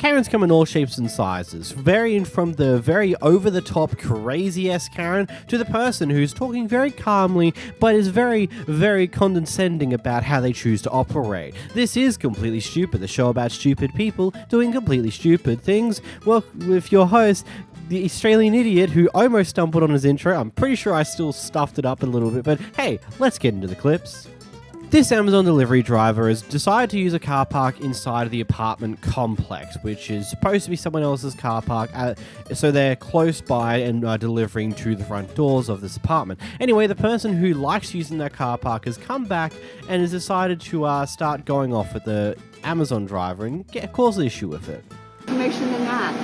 Karens come in all shapes and sizes, varying from the very over-the-top crazy-ass Karen to the person who's talking very calmly but is very, very condescending about how they choose to operate. This is Completely Stupid, the show about stupid people doing completely stupid things. Well, with your host, the Australian idiot who almost stumbled on his intro. I'm pretty sure I still stuffed it up a little bit, but hey, let's get into the clips. This Amazon delivery driver has decided to use a car park inside of the apartment complex, which is supposed to be someone else's car park, so they're close by and are delivering to the front doors of this apartment. Anyway, the person who likes using that car park has come back and has decided to start going off with the Amazon driver and cause an issue with it. Information than that.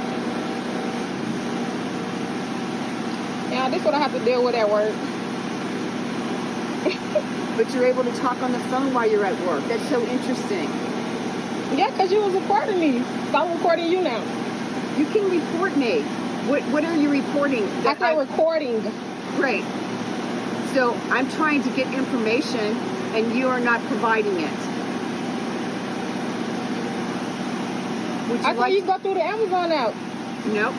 Yeah, this is what I have to deal with at work. But you're able to talk on the phone while you're at work. That's so interesting. Yeah, because you was recording me. So I'm recording you now. You can report me. What are you reporting? I said recording. Great. So I'm trying to get information and you are not providing it. I thought you go through the Amazon app. Nope.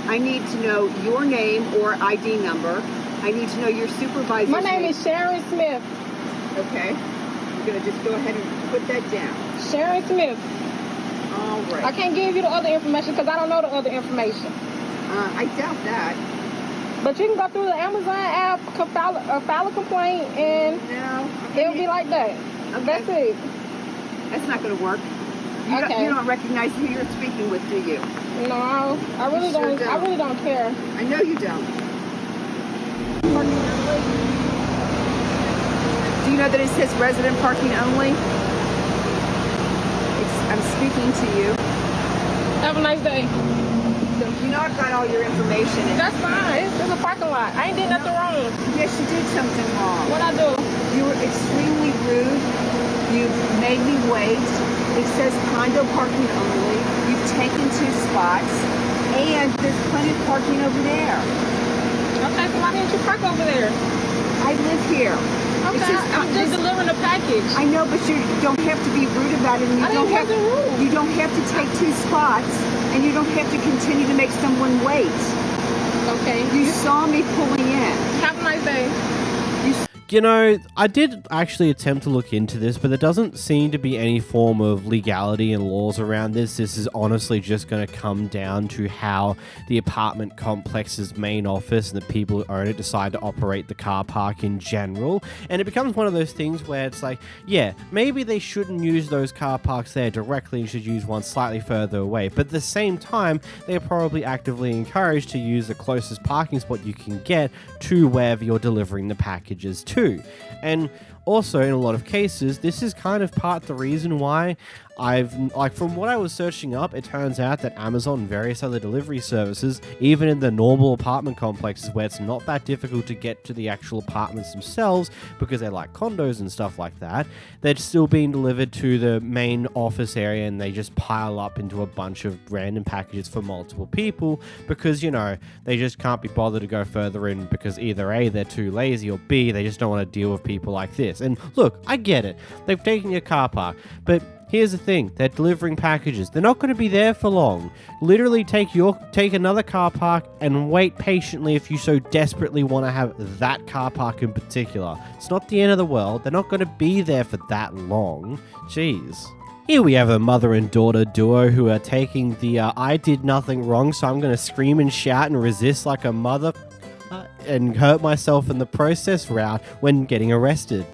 I need to know your name or ID number. I need to know your supervisor's name. My name is Sharon Smith. Okay. I'm going to just go ahead and put that down. Sharon Smith. All right. I can't give you the other information because I don't know the other information. I doubt that. But you can go through the Amazon app, file a complaint, and it'll be like that. Okay. That's it. That's not going to work. You don't recognize who you're speaking with, do you? No, I really don't. I really don't care. I know you don't. Do you know that it says resident parking only? I'm speaking to you. Have a nice day. So you know I've got all your information. That's fine. It's a parking lot. I ain't did nothing wrong. Yes, you did something wrong. What'd I do? You were extremely rude. You've made me wait. It says condo parking only. You've taken 2 spots. And there's plenty of parking over there. Okay, so why didn't you park over there? I live here. Okay, I'm just delivering a package. I know, but you don't have to be rude about it. And you don't have to take 2 spots, and you don't have to continue to make someone wait. Okay. You saw me pulling in. Have a nice day. You know, I did actually attempt to look into this, but there doesn't seem to be any form of legality and laws around this. This is honestly just going to come down to how the apartment complex's main office and the people who own it decide to operate the car park in general. And it becomes one of those things where it's like, yeah, maybe they shouldn't use those car parks there directly and should use one slightly further away. But at the same time, they're probably actively encouraged to use the closest parking spot you can get to wherever you're delivering the packages to. And also, in a lot of cases, this is kind of part of the reason why from what I was searching up, it turns out that Amazon and various other delivery services, even in the normal apartment complexes where it's not that difficult to get to the actual apartments themselves, because they're like condos and stuff like that, they're still being delivered to the main office area and they just pile up into a bunch of random packages for multiple people because, you know, they just can't be bothered to go further in because either A, they're too lazy, or B, they just don't want to deal with people like this. And look, I get it. They've taken your car park, but here's the thing, they're delivering packages. They're not going to be there for long. Literally take another car park and wait patiently if you so desperately want to have that car park in particular. It's not the end of the world. They're not going to be there for that long. Jeez. Here we have a mother and daughter duo who are taking the I did nothing wrong, so I'm going to scream and shout and resist like a mother and hurt myself in the process route when getting arrested.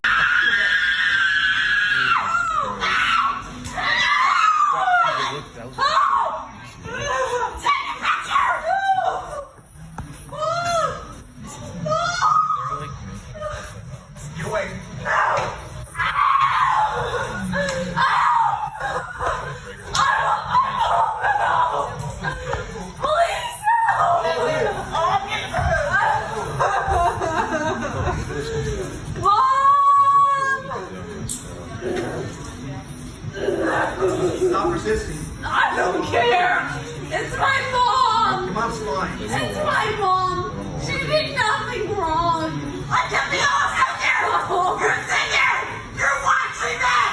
Stop resisting. I don't care. It's my mom. Your mom's lying. It's my mom. She did nothing wrong. I kept the officer. You're singing. You're watching that.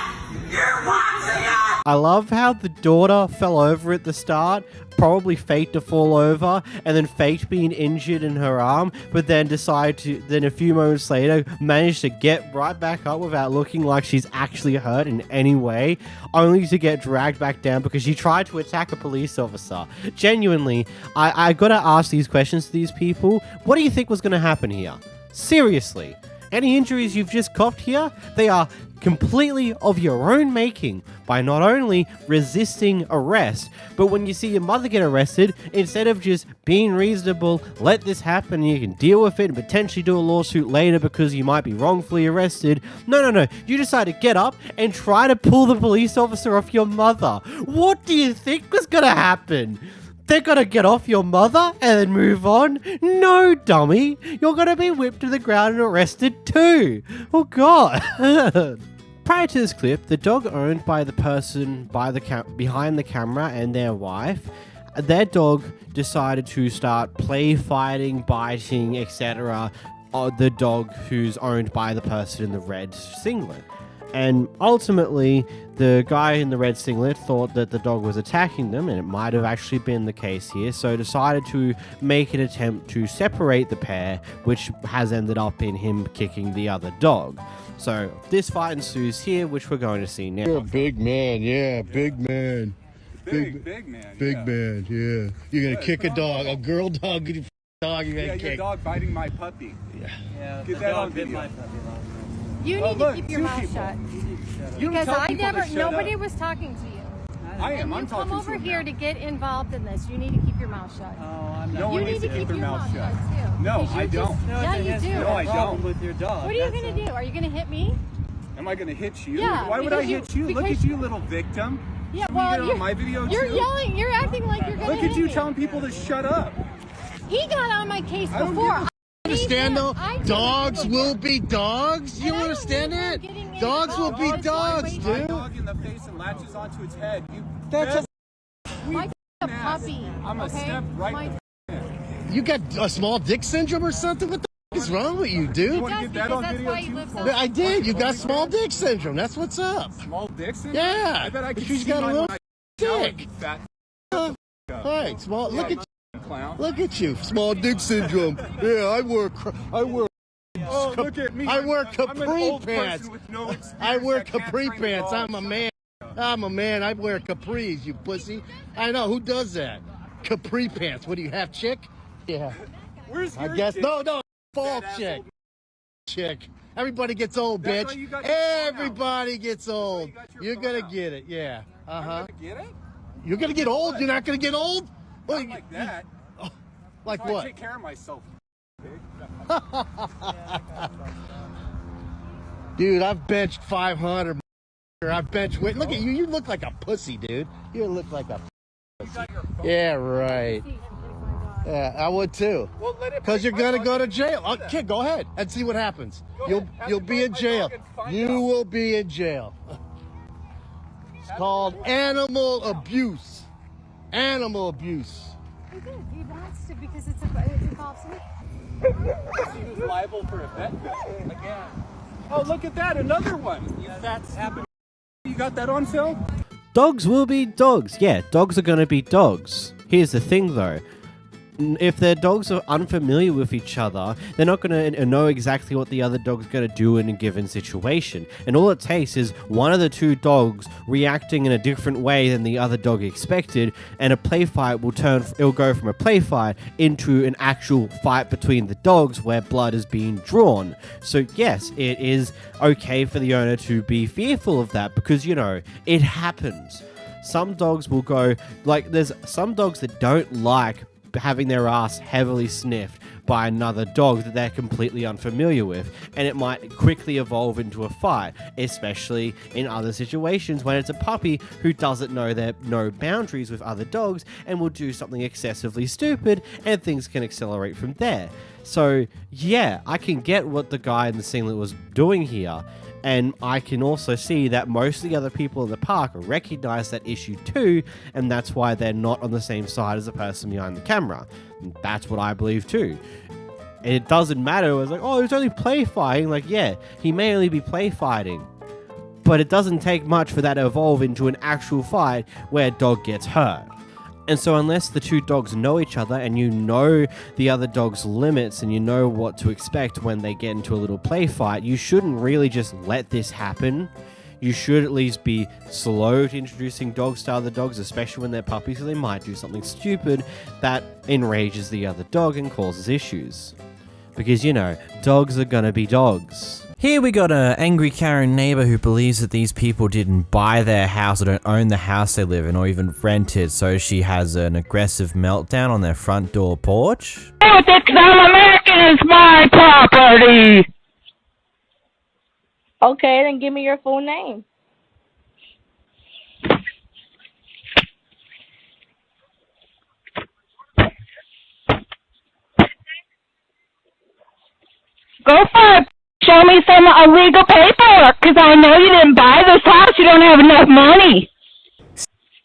You're watching that. I love how the daughter fell over at the start, probably faked to fall over, and then faked being injured in her arm, but then then a few moments later, managed to get right back up without looking like she's actually hurt in any way, only to get dragged back down because she tried to attack a police officer. Genuinely, I gotta ask these questions to these people. What do you think was gonna happen here? Seriously. Any injuries you've just copped here, they are completely of your own making by not only resisting arrest, but when you see your mother get arrested, instead of just being reasonable, let this happen and you can deal with it and potentially do a lawsuit later because you might be wrongfully arrested. No. You decide to get up and try to pull the police officer off your mother. What do you think was gonna happen? They're gonna get off your mother and then move on? No, dummy. You're gonna be whipped to the ground and arrested too. Oh, God. Prior to this clip, the dog owned by the person behind the camera and their wife, their dog decided to start play fighting, biting, etc. The dog who's owned by the person in the red singlet. And ultimately, the guy in the red singlet thought that the dog was attacking them, and it might have actually been the case here, so decided to make an attempt to separate the pair, which has ended up in him kicking the other dog. So this fight ensues here, which we're going to see now. You're a big man, yeah, big man. Big man, yeah. You're gonna kick a dog, a girl dog, you're gonna kick. Your dog biting my puppy. Yeah, Get that on video. You need to keep your mouth shut. Because nobody was talking to you. I am. I'm talking to you. You come over here to get involved in this. You need to keep your mouth shut. Oh, I'm not. No one You needs need to to keep keep their your mouth shut. too. No, Because I don't. Yeah, you do. No, I don't. With your dog. What are you going to do? Are you going to hit me? Am I going to hit you? Yeah, Why would I because hit you? Look because at you, little victim. Yeah, You well, get it on my video you're too? yelling. You're acting like you're going to Look hit at you me. telling people to shut up. He got on my case I don't before. give Understand though? Dogs will be dogs. You And I don't understand need her that? getting in Dogs will be involved. dogs, My dude. dog in the face and latches onto its head. You That's My a ass. puppy. I'm gonna okay? step right My You got a small dick syndrome or something? What the f is wrong with you, dude? You want to does, get that because on that's video why he too? lives Flo? on- I did. You got small dick syndrome. That's what's up. Small dick syndrome? Yeah. I bet I could She's see got a mine little when I shower, dick. you fat All right, small. Look at clown. you, small dick syndrome. Yeah, I wear. Oh, look at me. I wear I'm an capri old person pants. with no experience I wear that can't capri train pants. dogs. I'm a man. I'm a man. I wear capris, you pussy. I know. Who does that? Capri pants. What do you have, chick? Yeah. Where's I your guess. dick? No. False That chick. asshole. Chick. Everybody gets old, That's why bitch. you got your phone out. Everybody gets old. you got your You're phone gonna out. get it. Yeah. I'm gonna get it? You're gonna get old. You're not gonna get old. Not like that. Like So I what? take care of myself. Dude, I've benched 500. I've benched weight. Look at you. You look like a pussy, dude. You look like a pussy. Yeah, right. Yeah, I would too. Well, let it Because break you're my gonna go to dog. jail. Do that. Kid, go ahead and see what happens. Go You'll ahead. Have you'll to be go in with my jail. dog and find You out. will be in jail. It's called animal abuse. Animal abuse. He did. He wants to because it involves me. He was liable for a vet bill. Again. Oh, look at that. Another one. You fat stupid. You got that on film? Dogs will be dogs. Yeah, dogs are going to be dogs. Here's the thing, though. If their dogs are unfamiliar with each other, they're not going to know exactly what the other dog's going to do in a given situation. And all it takes is one of the two dogs reacting in a different way than the other dog expected, and a play fight it'll go from a play fight into an actual fight between the dogs where blood is being drawn. So yes, it is okay for the owner to be fearful of that because, it happens. Some dogs will go, there's some dogs that don't like having their ass heavily sniffed by another dog that they're completely unfamiliar with, and it might quickly evolve into a fight, especially in other situations when it's a puppy who doesn't know their no boundaries with other dogs and will do something excessively stupid, and things can accelerate from there. So yeah, I can get what the guy in the singlet was doing here, and I can also see that most of the other people in the park recognize that issue too, and that's why they're not on the same side as the person behind the camera. And that's what I believe too. And it doesn't matter, it's like, oh, it's only play fighting. Yeah, he may only be play fighting, but it doesn't take much for that to evolve into an actual fight where a dog gets hurt. And so unless the two dogs know each other and you know the other dog's limits and you know what to expect when they get into a little play fight, you shouldn't really just let this happen. You should at least be slow to introducing dogs to other dogs, especially when they're puppies, so they might do something stupid that enrages the other dog and causes issues. Because, you know, dogs are gonna be dogs. Here we got an angry Karen neighbor who believes that these people didn't buy their house or don't own the house they live in or even rent it, so she has an aggressive meltdown on their front door porch. Oh, this American is my property! Okay, then give me your full name. Go for it. Show me some illegal paperwork, because I know you didn't buy this house. You don't have enough money.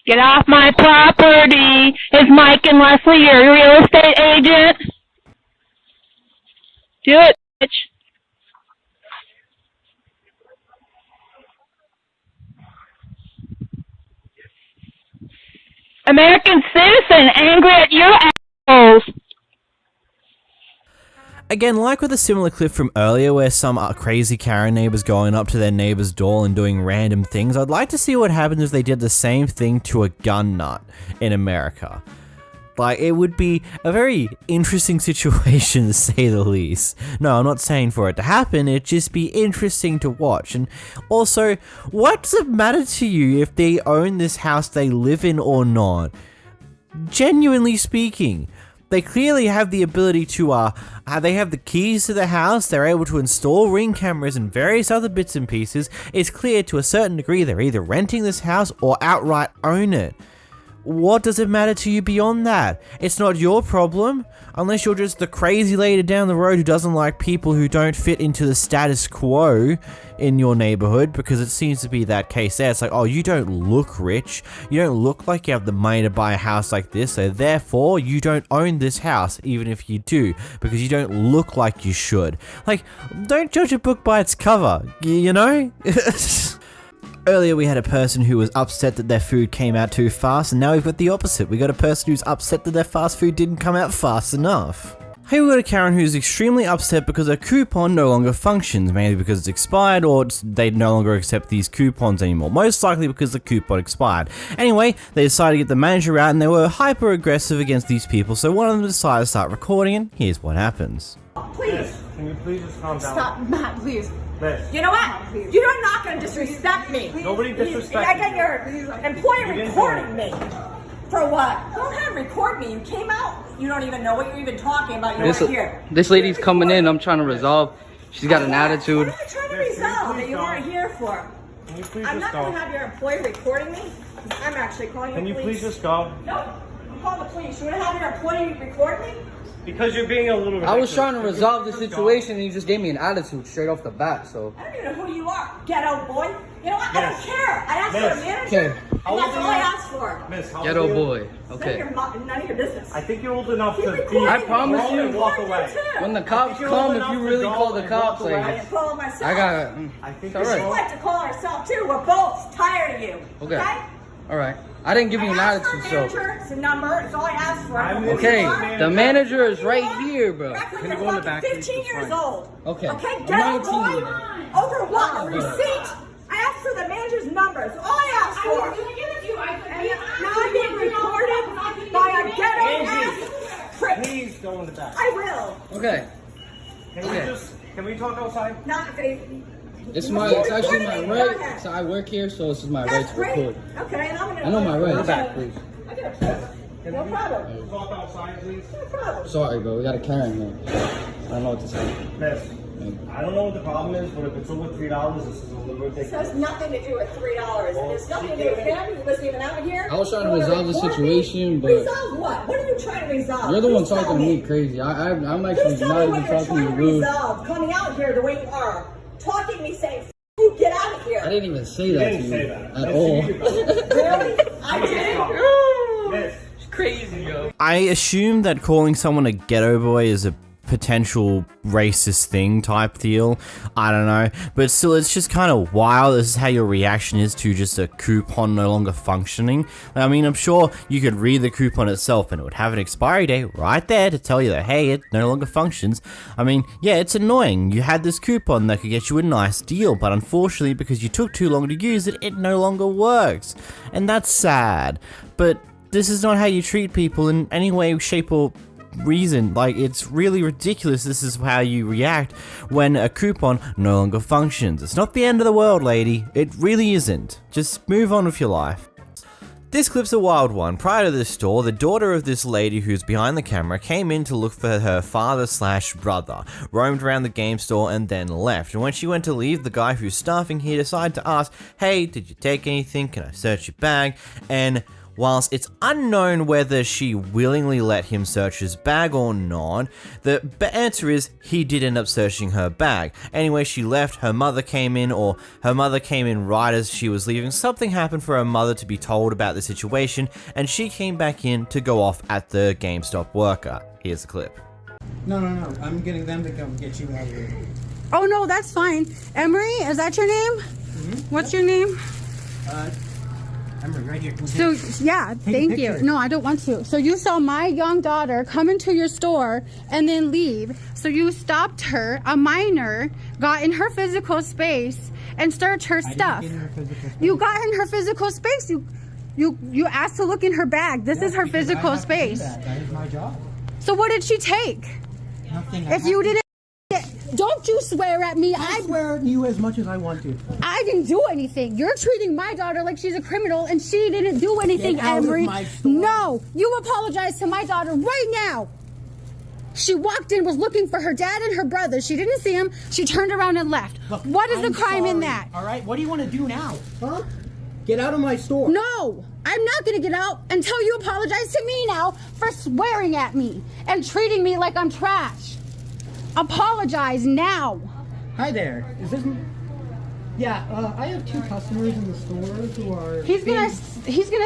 Get off my property. Is Mike and Leslie your real estate agent? Do it, bitch. American citizen angry at your assholes. Again, like with a similar clip from earlier where some crazy Karen neighbors going up to their neighbor's door and doing random things, I'd like to see what happens if they did the same thing to a gun nut in America. Like, it would be a very interesting situation to say the least. No, I'm not saying for it to happen, it'd just be interesting to watch. And also, what does it matter to you if they own this house they live in or not? Genuinely speaking. They clearly have the ability to, they have the keys to the house, they're able to install Ring cameras and various other bits and pieces. It's clear to a certain degree they're either renting this house or outright own it. What does it matter to you beyond that? It's not your problem, unless you're just the crazy lady down the road who doesn't like people who don't fit into the status quo in your neighborhood, because it seems to be that case there. It's like, oh, you don't look rich, you don't look like you have the money to buy a house like this, so therefore you don't own this house, even if you do, because you don't look like you should. Like, don't judge a book by its cover, you know? Earlier we had a person who was upset that their food came out too fast, and now we've got the opposite. We got a person who's upset that their fast food didn't come out fast enough. Here we got a Karen who's extremely upset because her coupon no longer functions, mainly because it's expired or they no longer accept these coupons anymore. Most likely because the coupon expired. Anyway, they decided to get the manager out and they were hyper aggressive against these people, so one of them decided to start recording, and here's what happens. Please. Can you please just calm down? Stop, Matt, please. Liz. You know what? You're not going to disrespect me. Nobody disrespects I got your employer recording me. For what? You don't have to record me. You came out. You don't even know what you're even talking about. You're right here. This lady's coming in. I'm trying to resolve. She's got an attitude. What are you trying to resolve that you aren't here for? Can you please I'm just not go? going to have your employer recording me. I'm actually calling the Can you police. please just go? No. I'm calling the police. You want to have your employee record me? Because you're being a little ridiculous. I was trying to resolve the situation and you just gave me an attitude straight off the bat, so. I don't even know who you are, ghetto boy. You know what? I don't Miss. care. I asked for a manager, Okay. and that's all I asked for. Miss, how Ghetto old are you? boy. Okay. None of your business. I think you're old enough Keep to recording be. I promise me. you. And walk away. When the cops come, if you really call the cops, I like, can call myself. I got. I think It's She'd alright. like to call herself too. We're both tired of you. Okay. Alright. I didn't give you an I asked attitude, for a so. manager. It's a number. It's all I asked for. I don't know who Okay, you are. the manager is right here, bro. Act like Can you're you go in the fucking back, please? 15 It's years fine. old. Okay. Okay, I'm ghetto 19. boy. Over what? A receipt? I asked for the manager's number. It's all I asked for. I was gonna give it to you. And now I'm being recorded by a ghetto ass prick. Please go in the back. I will. Okay. Can we talk outside? Not if they. It's actually my right. So I work here, so this is my right That's to great. record. Okay, and I'm gonna. I know my right. back, please. I got a check. No problem. Talk outside, please. No problem. Sorry, bro. We got a Karen here. I don't know what to say. Miss, I don't know what the problem is, but if it's over $3, this is a little This ridiculous. has nothing to do with $3. There's nothing to do with him. He wasn't even out here. I was trying to You wanna resolve the report situation, me? but- Resolve what? What are you trying to resolve? You're the one Please tell talking to me crazy. I'm actually Please tell not me even what you're talking to trying you to rude. resolve. Coming out here the way you are. Talking to me saying, F you, get out of here. I didn't even say that to didn't you say that. at Miss, all. you need to go. Really? I did? Miss, Crazy, yo. I assume that calling someone a ghetto boy is a potential racist thing type deal. I don't know, but still, it's just kind of wild. This is how your reaction is to just a coupon no longer functioning. I mean, I'm sure you could read the coupon itself and it would have an expiry date right there to tell you that, hey, it no longer functions. I mean, yeah, it's annoying. You had this coupon that could get you a nice deal, but unfortunately, because you took too long to use it, it no longer works. And that's sad. But this is not how you treat people in any way, shape, or reason. Like, it's really ridiculous. This is how you react when a coupon no longer functions. It's not the end of the world, lady. It really isn't. Just move on with your life. This clip's a wild one. Prior to this store, the daughter of this lady who's behind the camera came in to look for her father/brother, roamed around the game store and then left. And when she went to leave, the guy who's staffing here decided to ask, hey, did you take anything? Can I search your bag? And whilst it's unknown whether she willingly let him search his bag or not, the answer is he did end up searching her bag. Anyway, she left, her mother came in right as she was leaving. Something happened for her mother to be told about the situation, and she came back in to go off at the GameStop worker. Here's the clip. No. I'm getting them to come get you out of here. Oh, no, that's fine. Emery, is that your name? Mm-hmm. What's your name? Right here. So, yeah, thank you. No, I don't want to. So you saw my young daughter come into your store and then leave. So you stopped her, a minor, got in her physical space and searched her stuff. You got in her physical space. You asked to look in her bag. This is her physical space. That is my job. So what did she take? Nothing. If you didn't... Don't you swear at me. I swear at you as much as I want to. I didn't do anything. You're treating my daughter like she's a criminal and she didn't do anything, Emery. No, you apologize to my daughter right now. She walked in, was looking for her dad and her brother. She didn't see him. She turned around and left. Look, what is the crime in that? All right, what do you want to do now? Huh? Get out of my store. No, I'm not going to get out until you apologize to me now for swearing at me and treating me like I'm trash. Apologize now. Hi there. Is this? Yeah, I have 2 customers in the store who are. He's gonna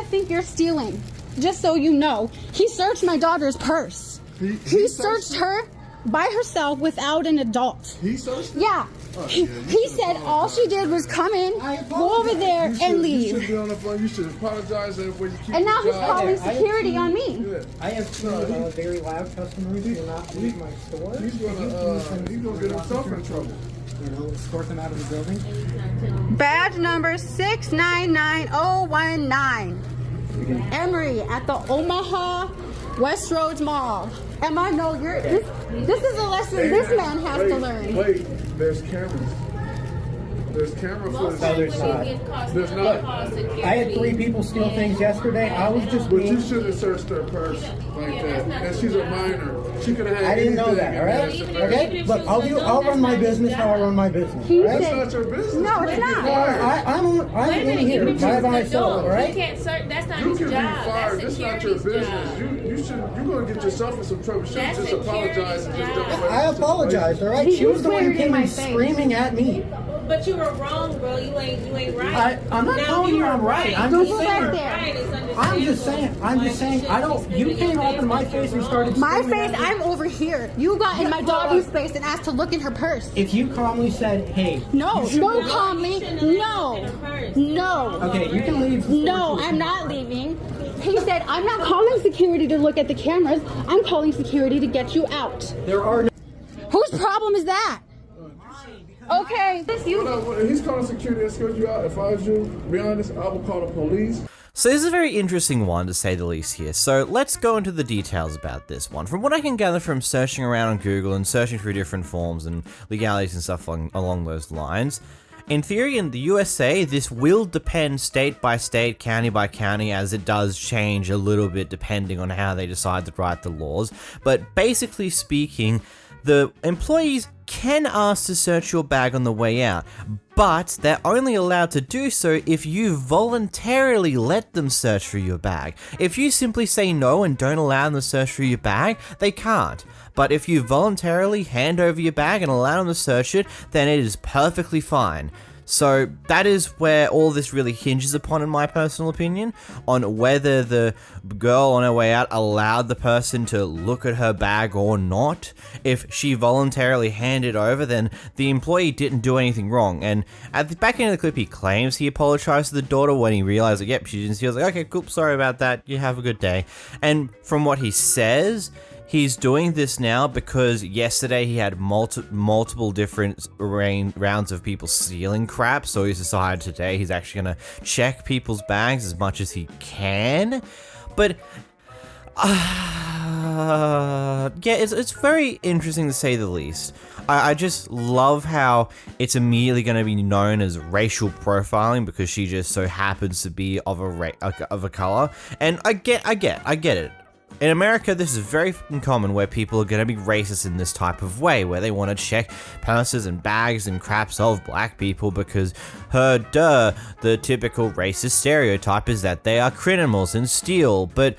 think you're stealing. Just so you know, he searched my daughter's purse. He searched her by herself without an adult. He searched her? Yeah. He said all she did was come in, go over there, and leave. You should be on the phone. You should apologize when you keep. And now he's calling security on me. Yeah. I have 2 very loud customers who will not leave my store. He's gonna get himself in trouble. You know, escort them out of the building. Badge number 699019. Emery at the Omaha West Roads Mall. Emma, no, this is a lesson this man has to learn. Wait, there's cameras. There's camera footage. No, there's not. There's not. I had 3 people steal things yesterday. I was just. But you shouldn't have searched her purse like that. And she's a minor. She could have had. I didn't know that. All right. Okay. Look, I'll run my business how I run my business. That's not your business. No, it's not. I'm in here by myself. All right. You can't search. That's not You his can job. be fired. That's This not your security's business. job. You're gonna get yourself in some trouble. You should just apologize and just don't. I apologize. All right. She was the one who came in screaming at me. But you were wrong, bro. You ain't right. I'm not telling you I'm right. I'm just saying. Right, it's I'm just saying. I don't. You came up in my face and started. My face. I'm over here. You got in my daughter's face and asked to look in her purse. If you calmly said, "Hey," no, calmly, no. Okay, you can leave. No, I'm not leaving. He said, "I'm not calling security to look at the cameras. I'm calling security to get you out." There are no. Whose problem is that? Okay. He's calling security to escort you out. If I was you, to be honest, I would call the police. So this is a very interesting one, to say the least here. So let's go into the details about this one. From what I can gather from searching around on Google and searching through different forms and legalities and stuff along those lines, in theory, in the USA, this will depend state by state, county by county, as it does change a little bit depending on how they decide to write the laws. But basically speaking, the employees can ask to search your bag on the way out, but they're only allowed to do so if you voluntarily let them search through your bag. If you simply say no and don't allow them to search through your bag, they can't. But if you voluntarily hand over your bag and allow them to search it, then it is perfectly fine. So that is where all this really hinges upon, in my personal opinion, on whether the girl on her way out allowed the person to look at her bag or not. If she voluntarily handed over, then the employee didn't do anything wrong. And at the back end of the clip, he claims he apologized to the daughter when he realized that, yep, she didn't see. He was like, okay, cool, sorry about that. You have a good day. And from what he says, he's doing this now because yesterday he had multiple different rounds of people stealing crap, so he's decided today he's actually going to check people's bags as much as he can. But yeah, it's very interesting to say the least. I just love how it's immediately going to be known as racial profiling because she just so happens to be of a color, and I get it. In America, this is very common where people are going to be racist in this type of way, where they want to check purses and bags and craps of black people because, the typical racist stereotype is that they are criminals and steal, but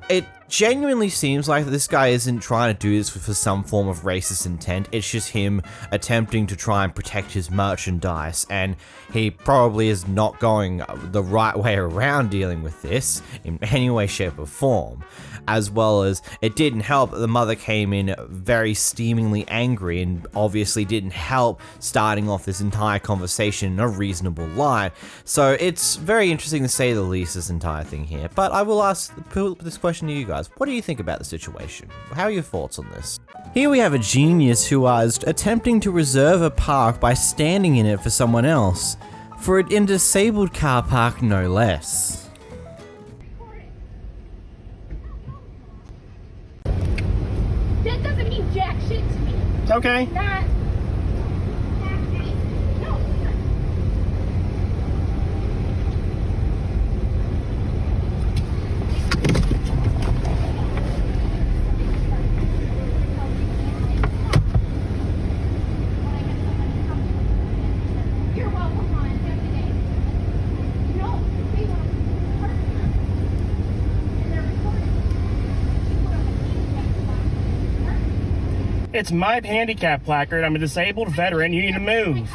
it genuinely seems like this guy isn't trying to do this for some form of racist intent. It's just him attempting to try and protect his merchandise, and he probably is not going the right way around dealing with this in any way, shape, or form. As well as it didn't help that the mother came in very steamingly angry and obviously didn't help starting off this entire conversation in a reasonable light. So it's very interesting to say the least, this entire thing here. But I will ask this question to you guys. What do you think about the situation? How are your thoughts on this? Here we have a genius who was attempting to reserve a park by standing in it for someone else. For an disabled car park, no less. That doesn't mean jack shit to me. Okay. Not. No. You're welcome, hon. Have a good day. No, they want to hurt me. And they're recording. You put on a handicap It's my handicap placard. I'm a disabled veteran. You need to move.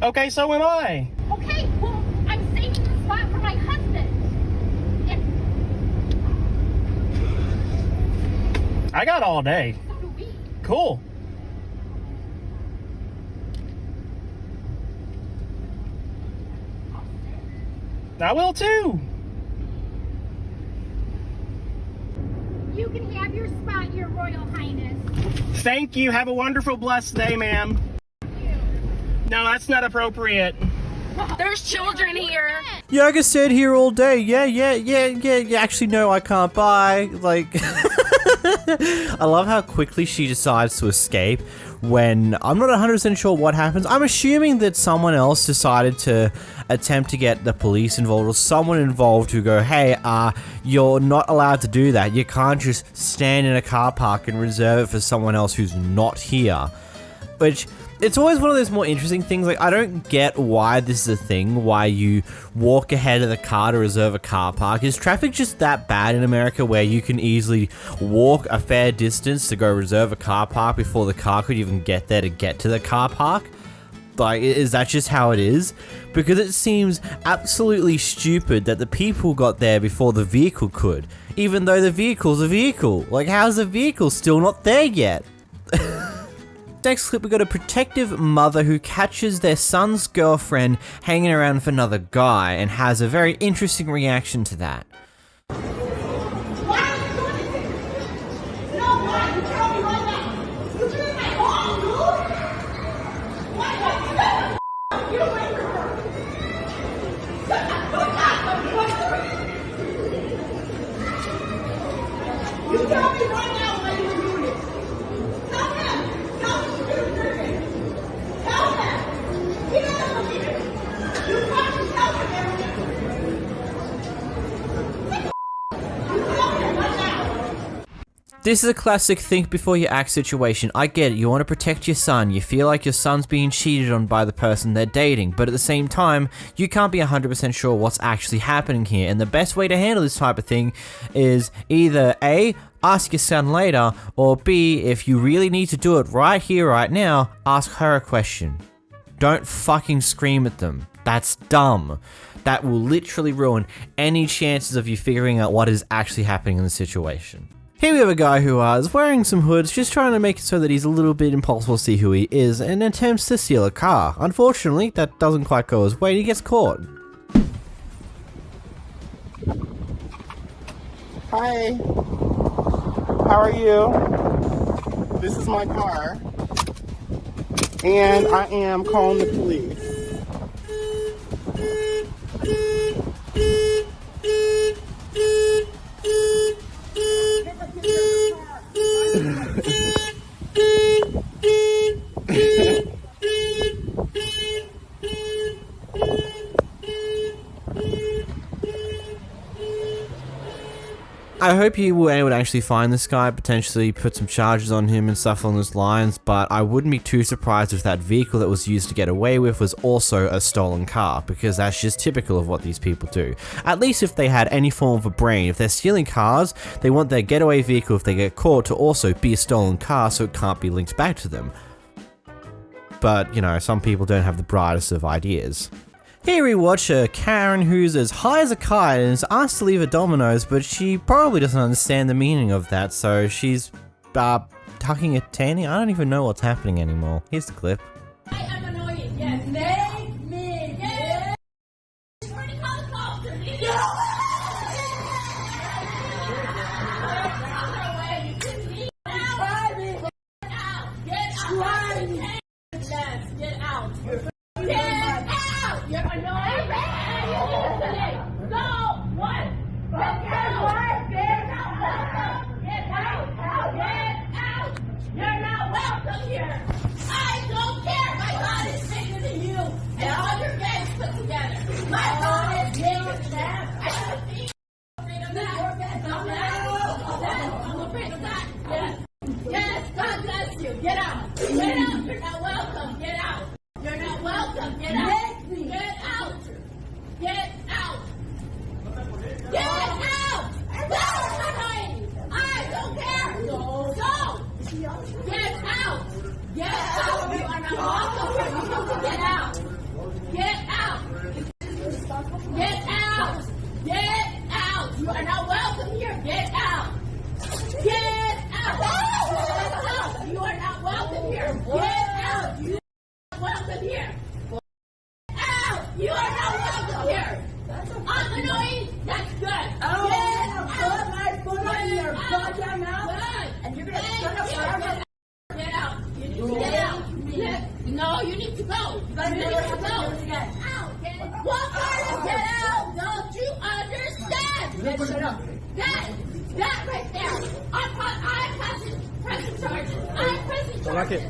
Okay, so am I. Okay, well, I'm saving the spot for my husband. I got all day. So do we. Cool. I will too. You can have your spot, Your Royal Highness. Thank you. Have a wonderful, blessed day, ma'am. No, that's not appropriate. There's children here. Yeah, I can sit here all day. Yeah. Actually, no, I can't buy. Like, I love how quickly she decides to escape when I'm not 100% sure what happens. I'm assuming that someone else decided to attempt to get the police involved or someone involved who go, hey, you're not allowed to do that. You can't just stand in a car park and reserve it for someone else who's not here. Which, it's always one of those more interesting things. Like, I don't get why this is a thing, why you walk ahead of the car to reserve a car park. Is traffic just that bad in America where you can easily walk a fair distance to go reserve a car park before the car could even get there to get to the car park? Like, is that just how it is? Because it seems absolutely stupid that the people got there before the vehicle could, even though the vehicle's a vehicle. Like, how's the vehicle still not there yet? Next clip, we got a protective mother who catches their son's girlfriend hanging around with another guy and has a very interesting reaction to that. This is a classic think before you act situation. I get it, you want to protect your son, you feel like your son's being cheated on by the person they're dating, but at the same time, you can't be 100% sure what's actually happening here, and the best way to handle this type of thing is either A, ask your son later, or B, if you really need to do it right here, right now, ask her a question. Don't fucking scream at them. That's dumb. That will literally ruin any chances of you figuring out what is actually happening in the situation. Here we have a guy who is wearing some hoods, just trying to make it so that he's a little bit impossible to see who he is, and attempts to steal a car. Unfortunately, that doesn't quite go his way and he gets caught. Hi. How are you? This is my car. And I am calling the police. I hope you were able to actually find this guy, potentially put some charges on him and stuff along those lines, but I wouldn't be too surprised if that vehicle that was used to get away with was also a stolen car, because that's just typical of what these people do. At least if they had any form of a brain. If they're stealing cars, they want their getaway vehicle, if they get caught, to also be a stolen car so it can't be linked back to them. But, you know, some people don't have the brightest of ideas. Here we watch a Karen who's as high as a kite and is asked to leave a Domino's, but she probably doesn't understand the meaning of that, so she's, tucking a tanny? I don't even know what's happening anymore. Here's the clip. I am annoying, yes. Make me, yes. Where do you call the cops? Get out. You're annoying. Go. What? Get out. Get out. Get out. Get out. You're not welcome here. I don't care. My God is bigger than you and all your gangs put together. My God is bigger than that. I should be afraid of that. I'm afraid of that. Yes. Yes. God bless you. Get out. Get out. You're not welcome. Get out. You're not welcome. Get out. Get out. Get out. Get out. I don't care. So, get out. Get out. You are not welcome here. You have to get out. Get out. Get out. Get out. You are not welcome here. Get out. Get out. You are not welcome here. Get out. You are not welcome here. Out. You are not welcome here. I'm annoying. That's good. Get out. And you're going to shut up forever. Get out. You need to get out. No, you need to go. You need to go. Out. What part of get out? Don't you understand? Shut up. That right there. I'm pressing charges. I'm pressing charges.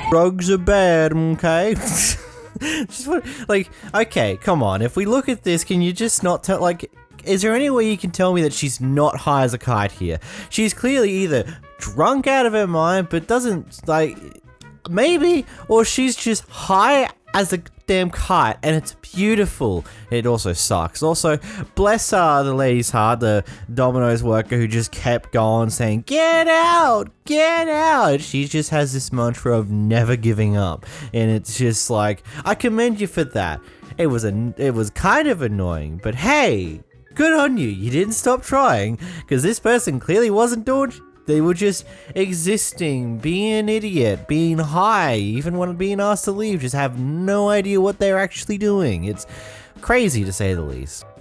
Drugs are bad, okay? Just what, like, okay, come on. If we look at this, can you just not tell, like, is there any way you can tell me that she's not high as a kite here? She's clearly either drunk out of her mind, but doesn't, like, maybe, or she's just high as a damn kite, and it's beautiful. It also sucks. Also, bless the lady's heart, the Domino's worker who just kept going saying, get out, get out. She just has this mantra of never giving up, and it's just like, I commend you for that. It was kind of annoying, but hey, good on you. You didn't stop trying, because this person clearly wasn't doing. They were just existing, being an idiot, being high, even when being asked to leave, just have no idea what they're actually doing. It's crazy to say the least.